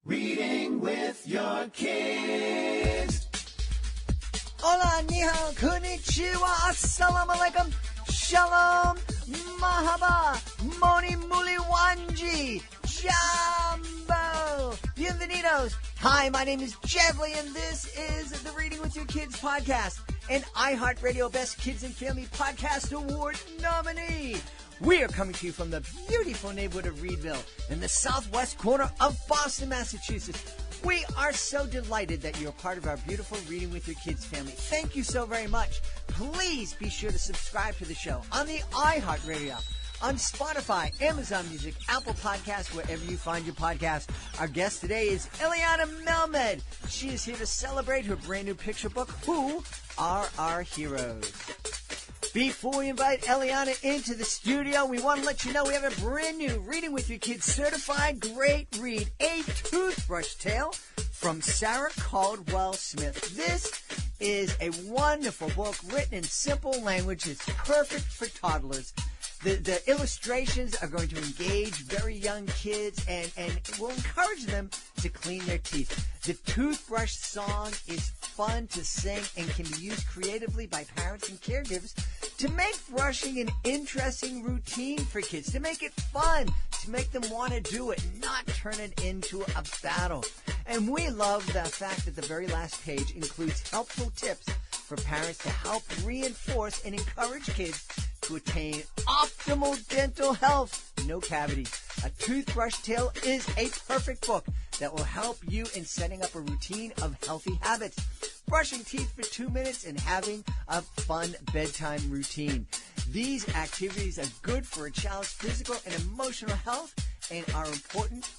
Reading with your kids. Hola, ni hao, konnichiwa, assalamu alaikum, shalom, mahaba, moni muli wanji, jambo, bienvenidos. Hi, my name is Jevly, and this is the Reading with Your Kids podcast, an iHeartRadio Best Kids and Family Podcast Award nominee. We are coming to you from the beautiful neighborhood of Reedville in the southwest corner of Boston, Massachusetts. We are so delighted that you're part of our beautiful Reading with Your Kids family. Thank you so very much. Please be sure to subscribe to the show on the iHeartRadio app, on Spotify, Amazon Music, Apple Podcasts, wherever you find your podcast. Our guest today is Eliana Melmed. She is here to celebrate her brand new picture book, Who Are Our Heroes? Before we invite Eliana into the studio, we want to let you know we have a brand new Reading with Your Kids certified great read, A Toothbrush Tale from Sarah Caldwell Smith. This is a wonderful book written in simple language. It's perfect for toddlers. The illustrations are going to engage very young kids and will encourage them to clean their teeth. The toothbrush song is fun to sing and can be used creatively by parents and caregivers to make brushing an interesting routine for kids, to make it fun, to make them want to do it, not turn it into a battle. And we love the fact that the very last page includes helpful tips for parents to help reinforce and encourage kids to attain optimal dental health. No cavities. A Toothbrush Tale is a perfect book that will help you in setting up a routine of healthy habits, brushing teeth for 2 minutes, and having a fun bedtime routine. These activities are good for a child's physical and emotional health and are important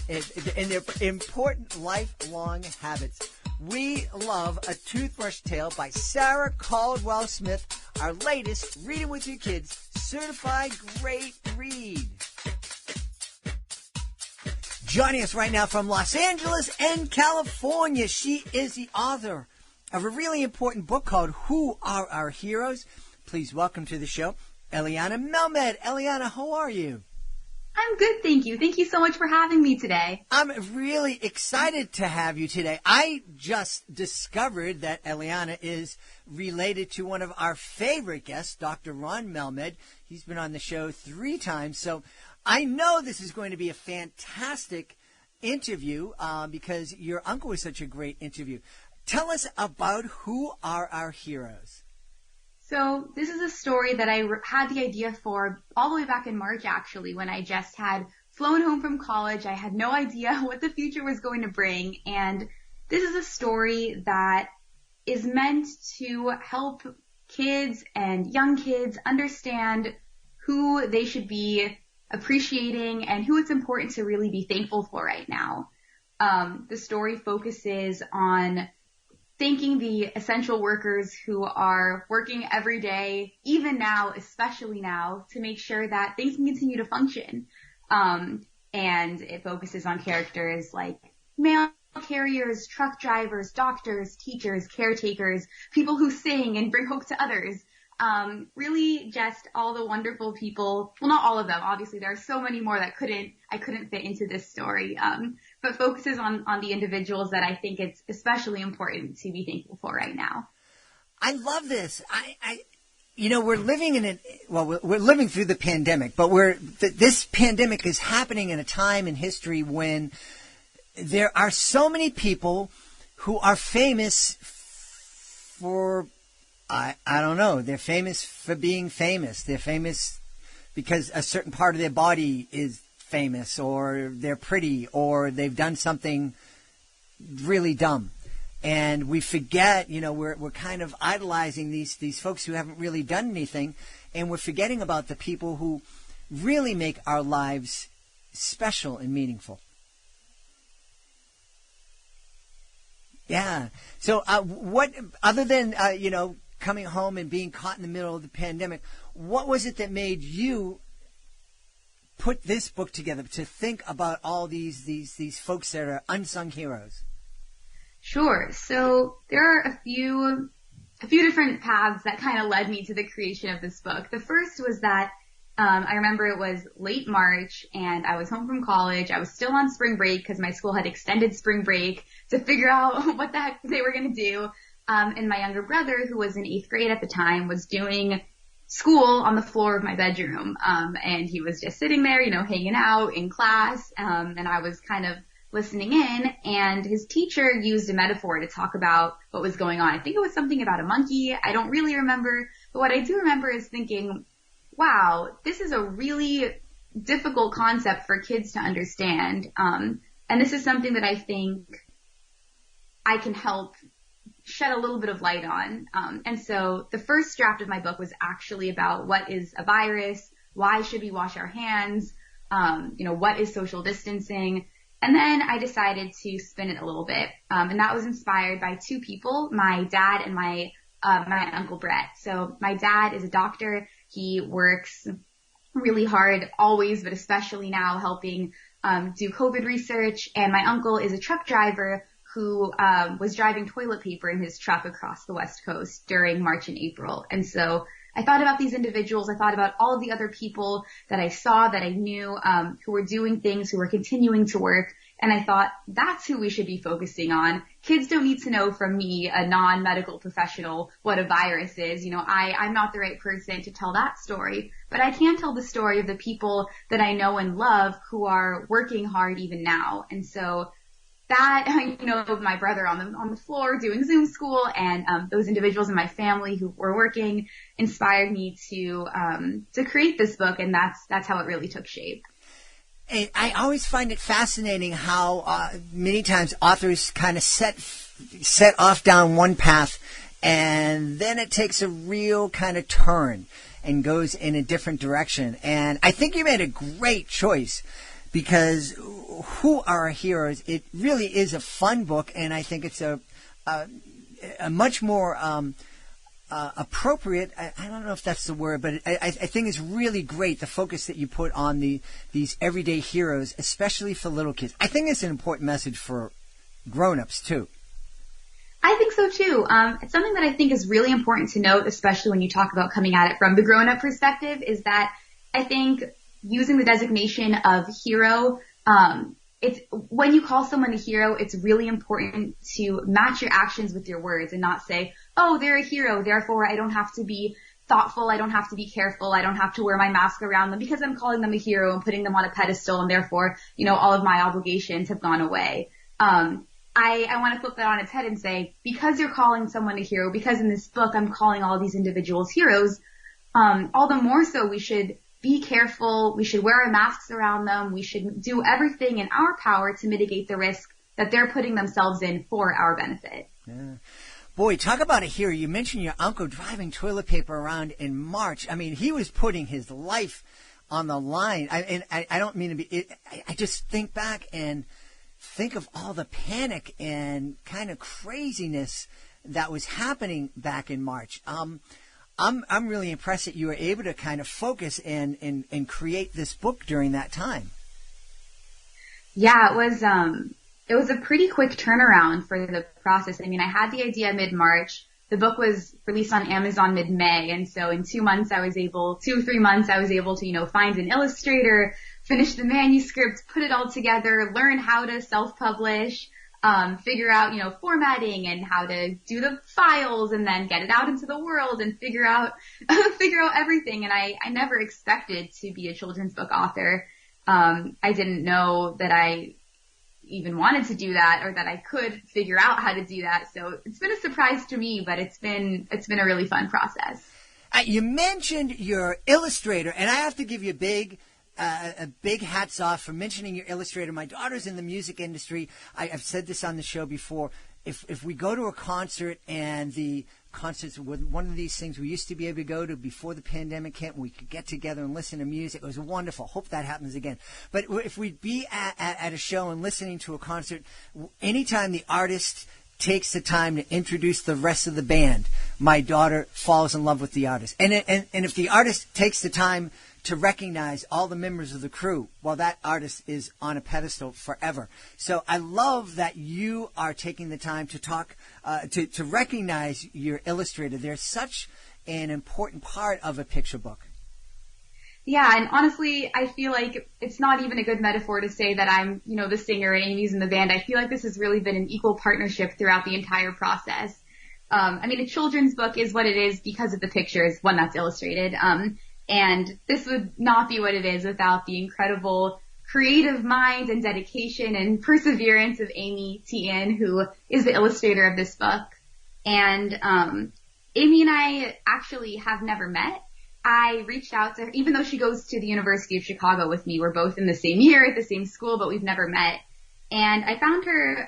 and they're important lifelong habits. We love A Toothbrush Tale by Sarah Caldwell Smith, our latest Reading with Your Kids certified great read. Joining us right now from Los Angeles and California, she is the author of a really important book called Who Are Our Heroes? Please welcome to the show, Eliana Melmed. Eliana, how are you? I'm good, thank you. Thank you so much for having me today. I'm really excited to have you today. I just discovered that Eliana is related to one of our favorite guests, Dr. Ron Melmed. He's been on the show 3 times, so I know this is going to be a fantastic interview because your uncle was such a great interview. Tell us about Who Are Our Heroes? So this is a story that I had the idea for all the way back in March, actually, when I just had flown home from college. I had no idea what the future was going to bring. And this is a story that is meant to help kids and young kids understand who they should be appreciating and who it's important to really be thankful for right now. The story focuses on thanking the essential workers who are working every day, even now, especially now, to make sure that things can continue to function. And it focuses on characters like mail carriers, truck drivers, doctors, teachers, caretakers, people who sing and bring hope to others. Really just all the wonderful people. Well, not all of them. Obviously, there are so many more that I couldn't fit into this story. But focuses on the individuals that I think it's especially important to be thankful for right now. I love this. We're living we're living through the pandemic, but this pandemic is happening in a time in history when there are so many people who are famous for, I don't know, they're famous for being famous. They're famous because a certain part of their body is famous, or they're pretty, or they've done something really dumb. And we forget, we're kind of idolizing these folks who haven't really done anything, and we're forgetting about the people who really make our lives special and meaningful. Yeah. So what, other than, coming home and being caught in the middle of the pandemic, what was it that made you put this book together, to think about all these folks that are unsung heroes? Sure. So there are a few different paths that kind of led me to the creation of this book. The first was that I remember it was late March and I was home from college. I was still on spring break because my school had extended spring break to figure out what the heck they were going to do. And my younger brother, who was in 8th grade at the time, was doing school on the floor of my bedroom. And he was just sitting there, hanging out in class. And I was kind of listening in, and his teacher used a metaphor to talk about what was going on. I think it was something about a monkey. I don't really remember, but what I do remember is thinking, wow, this is a really difficult concept for kids to understand. And this is something that I think I can help shed a little bit of light on. And so the first draft of my book was actually about what is a virus, why should we wash our hands, what is social distancing. And then I decided to spin it a little bit. And that was inspired by two people, my dad and my Uncle Brett. So my dad is a doctor. He works really hard always, but especially now helping do COVID research. And my uncle is a truck driver who was driving toilet paper in his truck across the West Coast during March and April. And so I thought about these individuals. I thought about all of the other people that I saw, that I knew, who were doing things, who were continuing to work. And I thought, that's who we should be focusing on. Kids don't need to know from me, a non-medical professional, what a virus is. I'm not the right person to tell that story, but I can tell the story of the people that I know and love who are working hard even now. And so that, my brother on the floor doing Zoom school and those individuals in my family who were working inspired me to create this book, and that's how it really took shape. And I always find it fascinating how many times authors kind of set off down one path, and then it takes a real kind of turn and goes in a different direction. And I think you made a great choice, because Who Are Our Heroes? It really is a fun book, and I think it's a much more appropriate. I don't know if that's the word, but I think it's really great, the focus that you put on these everyday heroes, especially for little kids. I think it's an important message for grown-ups too. I think so too. It's something that I think is really important to note, especially when you talk about coming at it from the grown-up perspective, is that I think using the designation of hero, it's when you call someone a hero, it's really important to match your actions with your words and not say, oh, they're a hero, therefore I don't have to be thoughtful, I don't have to be careful, I don't have to wear my mask around them because I'm calling them a hero and putting them on a pedestal, and therefore, all of my obligations have gone away. I want to flip that on its head and say, because you're calling someone a hero, because in this book I'm calling all these individuals heroes, all the more so we should be careful, we should wear our masks around them, we should do everything in our power to mitigate the risk that they're putting themselves in for our benefit. Yeah. Boy, talk about a hero. You mentioned your uncle driving toilet paper around in March. I mean, he was putting his life on the line. I don't mean to be, I just think back and think of all the panic and kind of craziness that was happening back in March. I'm really impressed that you were able to kind of focus and create this book during that time. Yeah, it was a pretty quick turnaround for the process. I mean, I had the idea mid-March. The book was released on Amazon mid-May, and so in 2 or 3 months, I was able to, find an illustrator, finish the manuscript, put it all together, learn how to self-publish, figure out, formatting and how to do the files, and then get it out into the world and figure out everything. And I never expected to be a children's book author. I didn't know that I even wanted to do that, or that I could figure out how to do that. So it's been a surprise to me, but it's been a really fun process. You mentioned your illustrator, and I have to give you a big hats off for mentioning your illustrator. My daughter's in the music industry. I've said this on the show before. If we go to a concert, and the concerts were one of these things we used to be able to go to before the pandemic hit, we could get together and listen to music. It was wonderful. Hope that happens again. But if we'd be at a show and listening to a concert, anytime the artist takes the time to introduce the rest of the band, my daughter falls in love with the artist. And if the artist takes the time to recognize all the members of the crew, well, that artist is on a pedestal forever. So I love that you are taking the time to talk, to recognize your illustrator. They're such an important part of a picture book. Yeah, and honestly, I feel like it's not even a good metaphor to say that I'm, the singer and Amy's in the band. I feel like this has really been an equal partnership throughout the entire process. A children's book is what it is because of the pictures, one that's illustrated. And this would not be what it is without the incredible creative mind and dedication and perseverance of Amy Tian, who is the illustrator of this book. And Amy and I actually have never met. I reached out to her, even though she goes to the University of Chicago with me. We're both in the same year at the same school, but we've never met. And I found her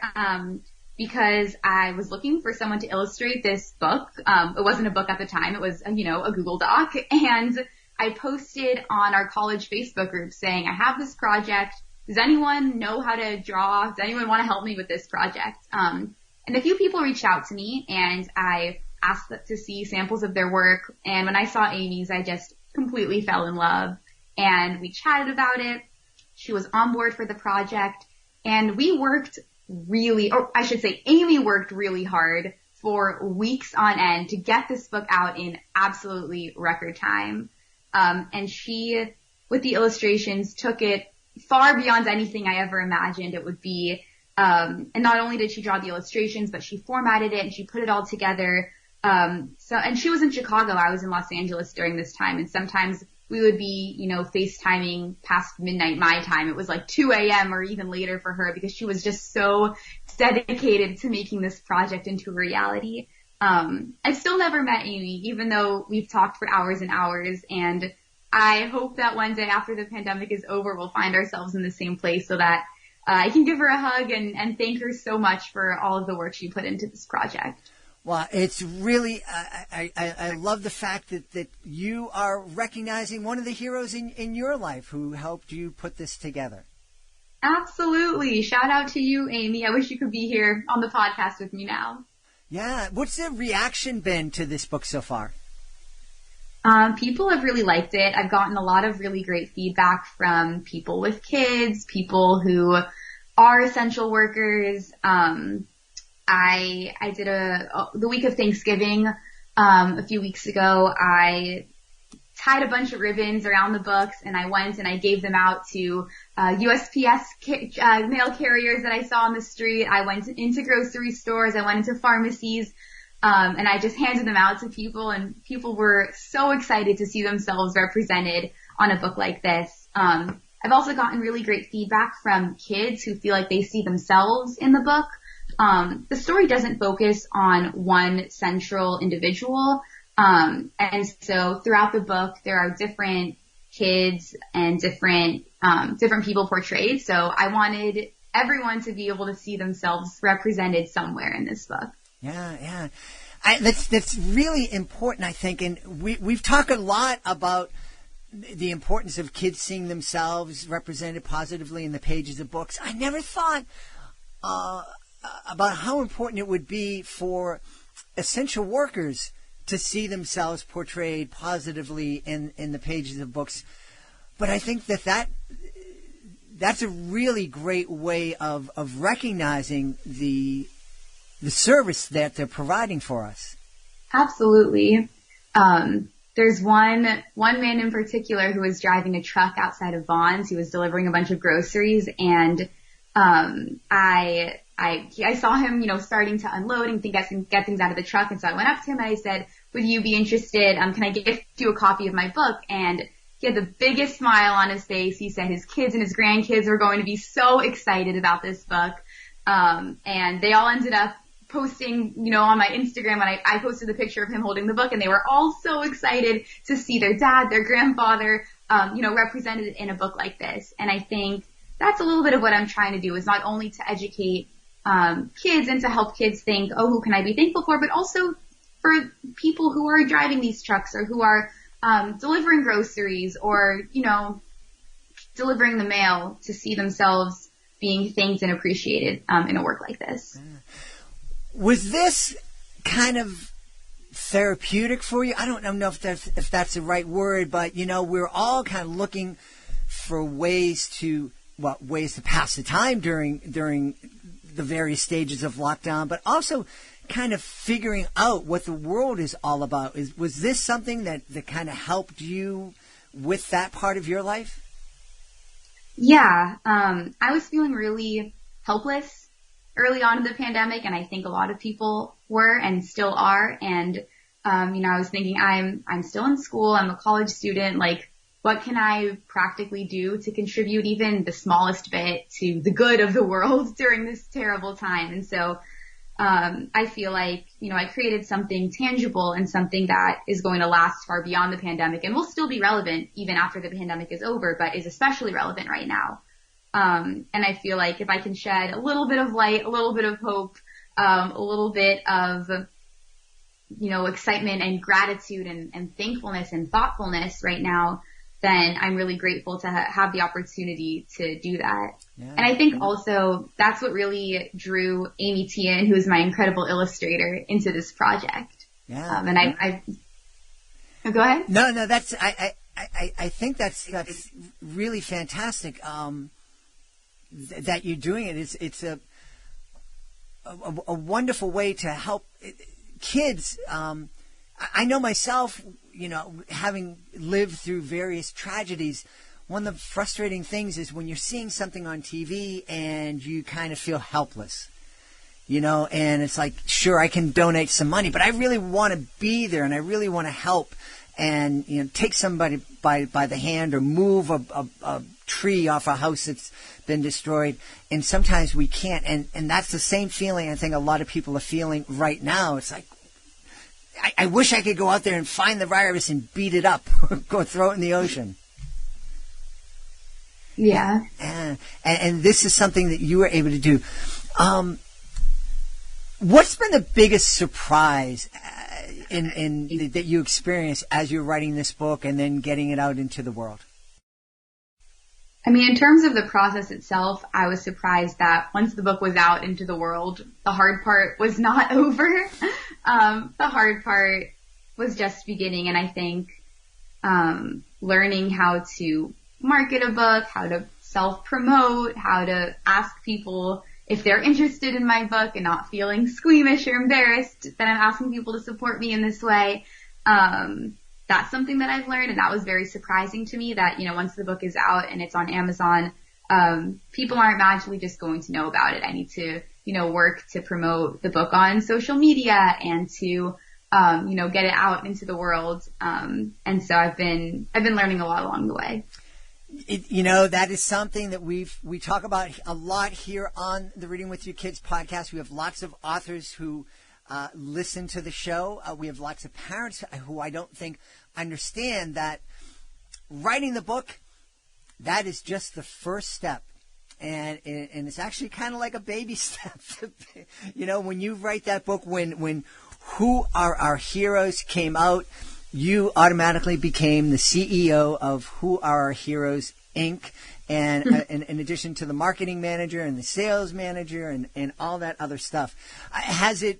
because I was looking for someone to illustrate this book. It wasn't a book at the time. It was, a Google Doc. And I posted on our college Facebook group saying, I have this project. Does anyone know how to draw? Does anyone want to help me with this project? And a few people reached out to me, and I asked to see samples of their work. And when I saw Amy's, I just completely fell in love. And we chatted about it. She was on board for the project. And we worked Amy worked really hard for weeks on end to get this book out in absolutely record time. And she, with the illustrations, took it far beyond anything I ever imagined it would be. And not only did she draw the illustrations, but she formatted it and she put it all together. And she was in Chicago. I was in Los Angeles during this time. And sometimes we would be, FaceTiming past midnight my time. It was like 2 a.m. or even later for her because she was just so dedicated to making this project into a reality. I've still never met Amy, even though we've talked for hours and hours. And I hope that one day after the pandemic is over, we'll find ourselves in the same place so that I can give her a hug and thank her so much for all of the work she put into this project. Well, it's really, I love the fact that you are recognizing one of the heroes in your life who helped you put this together. Absolutely. Shout out to you, Amy. I wish you could be here on the podcast with me now. Yeah. What's the reaction been to this book so far? People have really liked it. I've gotten a lot of really great feedback from people with kids, people who are essential workers. I did the week of Thanksgiving, a few weeks ago. I tied a bunch of ribbons around the books and I went and I gave them out to, USPS, mail carriers that I saw on the street. I went into grocery stores. I went into pharmacies. And I just handed them out to people and people were so excited to see themselves represented on a book like this. I've also gotten really great feedback from kids who feel like they see themselves in the book. The story doesn't focus on one central individual. And so throughout the book, there are different kids and different people portrayed. So I wanted everyone to be able to see themselves represented somewhere in this book. Yeah. That's really important, I think. And we've talked a lot about the importance of kids seeing themselves represented positively in the pages of books. I never thought about how important it would be for essential workers to see themselves portrayed positively in the pages of books. But I think that's a really great way of recognizing the service that they're providing for us. Absolutely. There's one man in particular who was driving a truck outside of Vaughn's. He was delivering a bunch of groceries, and I saw him, starting to unload and get things out of the truck. And so I went up to him and I said, "Would you be interested? Can I gift you a copy of my book?" And he had the biggest smile on his face. He said his kids and his grandkids were going to be so excited about this book. And they all ended up posting, on my Instagram, and I posted the picture of him holding the book, and they were all so excited to see their dad, their grandfather, represented in a book like this. And I think that's a little bit of what I'm trying to do, is not only to educate kids and to help kids think, oh, who can I be thankful for, but also for people who are driving these trucks or who are delivering groceries or, delivering the mail, to see themselves being thanked and appreciated in a work like this. Was this kind of therapeutic for you? I don't know if that's the right word, but, we're all kind of looking for ways to pass the time during the various stages of lockdown, but also kind of figuring out what the world is all about. Was this something that kind of helped you with that part of your life? Yeah. I was feeling really helpless early on in the pandemic, and I think a lot of people were and still are. And, I was thinking I'm still in school. I'm a college student. Like, what can I practically do to contribute even the smallest bit to the good of the world during this terrible time? And so, I feel like, I created something tangible and something that is going to last far beyond the pandemic and will still be relevant even after the pandemic is over, but is especially relevant right now. And I feel like if I can shed a little bit of light, a little bit of hope, a little bit of, excitement and gratitude and thankfulness and thoughtfulness right now, then I'm really grateful to have the opportunity to do that. Yeah. And I think also that's what really drew Amy Tian, who is my incredible illustrator, into this project. Yeah. And I go ahead. No, that's, I think that's really fantastic. That you're doing it. It's a wonderful way to help kids. I know myself, having lived through various tragedies, one of the frustrating things is when you're seeing something on TV and you kind of feel helpless, and it's like, sure, I can donate some money, but I really want to be there and I really want to help and, take somebody by the hand or move a tree off a house that's been destroyed. And sometimes we can't. And that's the same feeling I think a lot of people are feeling right now. It's like, I wish I could go out there and find the virus and beat it up or go throw it in the ocean. Yeah. And this is something that you were able to do. What's been the biggest surprise that you experienced as you're writing this book and then getting it out into the world? I mean, in terms of the process itself, I was surprised that once the book was out into the world, the hard part was not over. The hard part was just beginning. And I think learning how to market a book, how to self-promote, how to ask people if they're interested in my book and not feeling squeamish or embarrassed that I'm asking people to support me in this way. That's something that I've learned, and that was very surprising to me that, once the book is out and it's on Amazon, people aren't magically just going to know about it. I need to, work to promote the book on social media and to, get it out into the world. And so I've been learning a lot along the way. That is something that we talk about a lot here on the Reading with Your Kids podcast. We have lots of authors who listen to the show. We have lots of parents who I don't think understand that writing the book, that is just the first step. And it's actually kind of like a baby step. When you write that book, when Who Are Our Heroes came out, you automatically became the CEO of Who Are Our Heroes, Inc., and in addition to the marketing manager and the sales manager and all that other stuff. Has it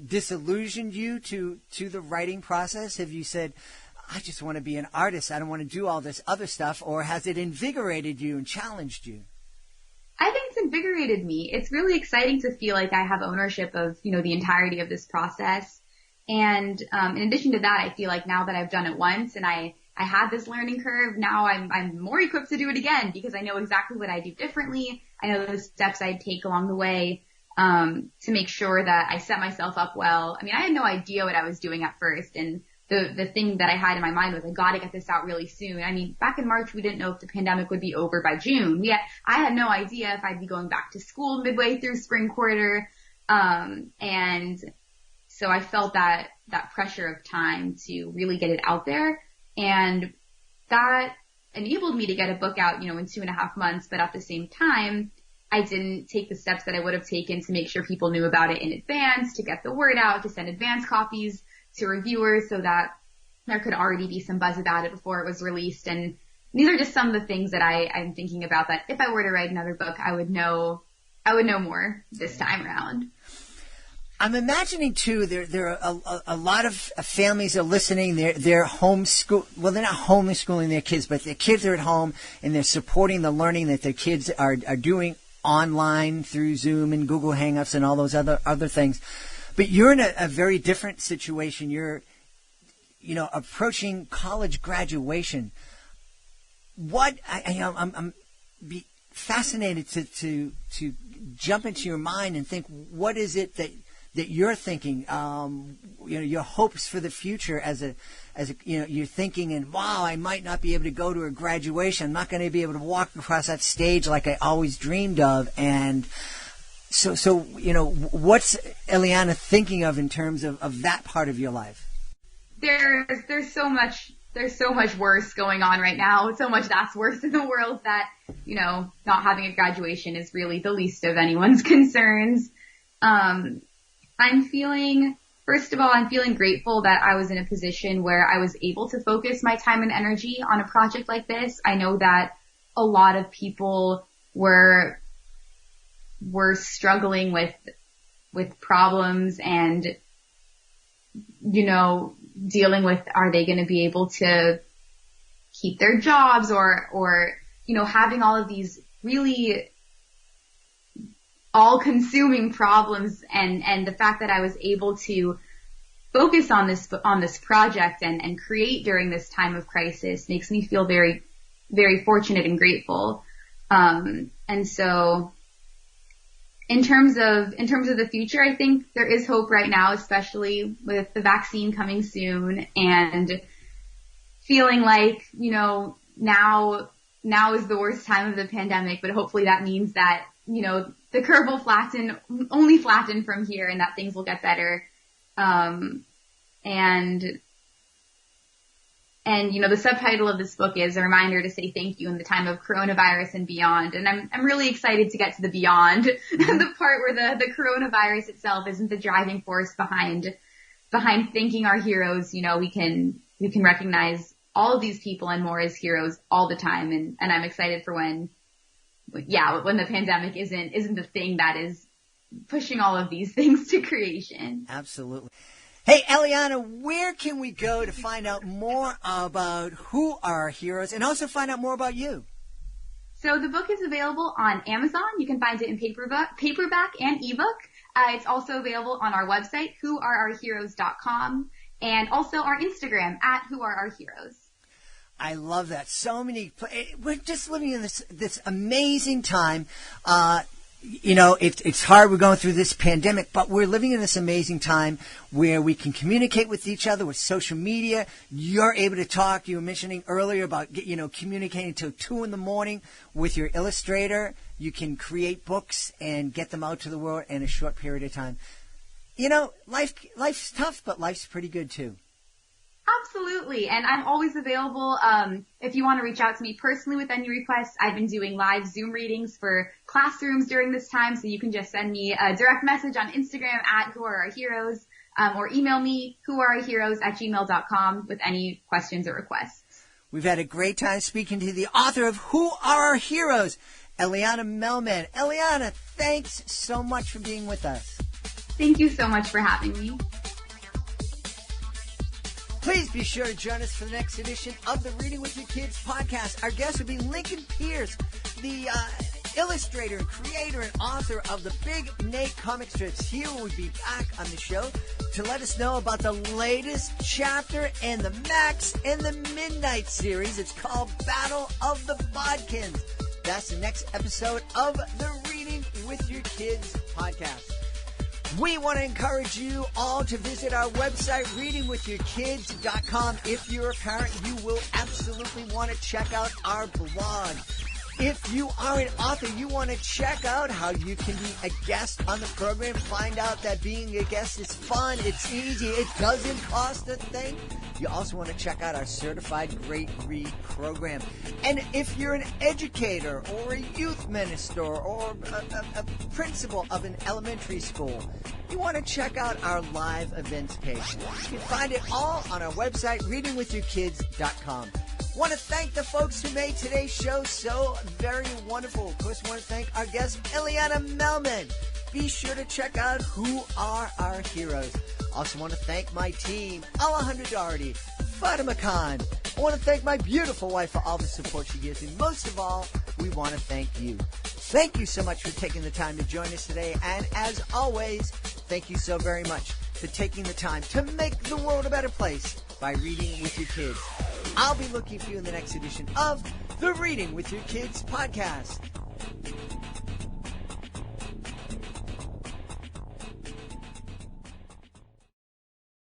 disillusioned you to the writing process? Have you said, I just want to be an artist, I don't want to do all this other stuff? Or has it invigorated you and challenged you? I think it's invigorated me. It's really exciting to feel like I have ownership of, the entirety of this process. And in addition to that, I feel like now that I've done it once and I had this learning curve, now I'm more equipped to do it again because I know exactly what I do differently. I know the steps I'd take along the way to make sure that I set myself up well. I mean, I had no idea what I was doing at first, and the thing that I had in my mind was I got to get this out really soon. I mean, back in March, we didn't know if the pandemic would be over by June. I had no idea if I'd be going back to school midway through spring quarter. And so I felt that pressure of time to really get it out there. And that enabled me to get a book out, in 2.5 months. But at the same time, I didn't take the steps that I would have taken to make sure people knew about it in advance, to get the word out, to send advance copies to reviewers so that there could already be some buzz about it before it was released. And these are just some of the things that I'm thinking about that if I were to write another book, I would know more this time around. I'm imagining too, there are a lot of families are listening. They're homeschool. Well, they're not homeschooling their kids, but their kids are at home and they're supporting the learning that their kids are doing online through Zoom and Google Hangouts and all those other things. But you're in a very different situation. You're approaching college graduation, I'm fascinated to jump into your mind and think, what is it that you're thinking? Your hopes for the future as you're thinking, and wow, I might not be able to go to a graduation. I'm not going to be able to walk across that stage like I always dreamed of. And so what's Eliana thinking of in terms of that part of your life? There's so much worse going on right now. So much that's worse in the world that, not having a graduation is really the least of anyone's concerns. First of all, I'm feeling grateful that I was in a position where I was able to focus my time and energy on a project like this. I know that a lot of people were struggling with problems and, dealing with, are they going to be able to keep their jobs or having all of these really all-consuming problems, and the fact that I was able to focus on this project and create during this time of crisis makes me feel very, very fortunate and grateful. And so in terms of the future, I think there is hope right now, especially with the vaccine coming soon, and feeling like, now is the worst time of the pandemic, but hopefully that means that, the curve will only flatten from here, and that things will get better. And the subtitle of this book is a reminder to say thank you in the time of coronavirus and beyond. And I'm really excited to get to the beyond, the part where the coronavirus itself isn't the driving force behind thanking our heroes. We can recognize all of these people and more as heroes all the time. And I'm excited for when the pandemic isn't the thing that is pushing all of these things to creation. Absolutely. Hey, Eliana, where can we go to find out more about who are our heroes and also find out more about you? So the book is available on Amazon. You can find it in paperback and ebook. It's also available on our website, whoareourheroes.com, and also our Instagram @whoareourheroes. I love that. So many. We're just living in this amazing time. It's hard. We're going through this pandemic, but we're living in this amazing time where we can communicate with each other with social media. You're able to talk. You were mentioning earlier about, communicating till 2 a.m. with your illustrator. You can create books and get them out to the world in a short period of time. Life's tough, but life's pretty good too. Absolutely. And I'm always available. If you want to reach out to me personally with any requests, I've been doing live Zoom readings for classrooms during this time. So you can just send me a direct message on Instagram @whoareourheroes, or email me whoareourheroes@gmail.com with any questions or requests. We've had a great time speaking to the author of Who Are Our Heroes, Eliana Melmed. Eliana, thanks so much for being with us. Thank you so much for having me. Please be sure to join us for the next edition of the Reading with Your Kids podcast. Our guest will be Lincoln Pierce, the illustrator, creator, and author of the Big Nate comic strips. He will be back on the show to let us know about the latest chapter in the Max and the Midnight series. It's called Battle of the Bodkins. That's the next episode of the Reading with Your Kids podcast. We want to encourage you all to visit our website, readingwithyourkids.com. If you're a parent, you will absolutely want to check out our blog. If you are an author, you want to check out how you can be a guest on the program. Find out that being a guest is fun, it's easy, it doesn't cost a thing. You also want to check out our Certified Great Read program. And if you're an educator or a youth minister or a principal of an elementary school, you want to check out our live events page. You can find it all on our website, readingwithyourkids.com. Want to thank the folks who made today's show so very wonderful. Of course, want to thank our guest, Eliana Melmed. Be sure to check out Who Are Our Heroes. Also want to thank my team, Alejandra Doherty, Fatima Khan. I want to thank my beautiful wife for all the support she gives me. Most of all, we want to thank you. Thank you so much for taking the time to join us today. And as always, thank you so very much for taking the time to make the world a better place by Reading with Your Kids. I'll be looking for you in the next edition of the Reading with Your Kids podcast.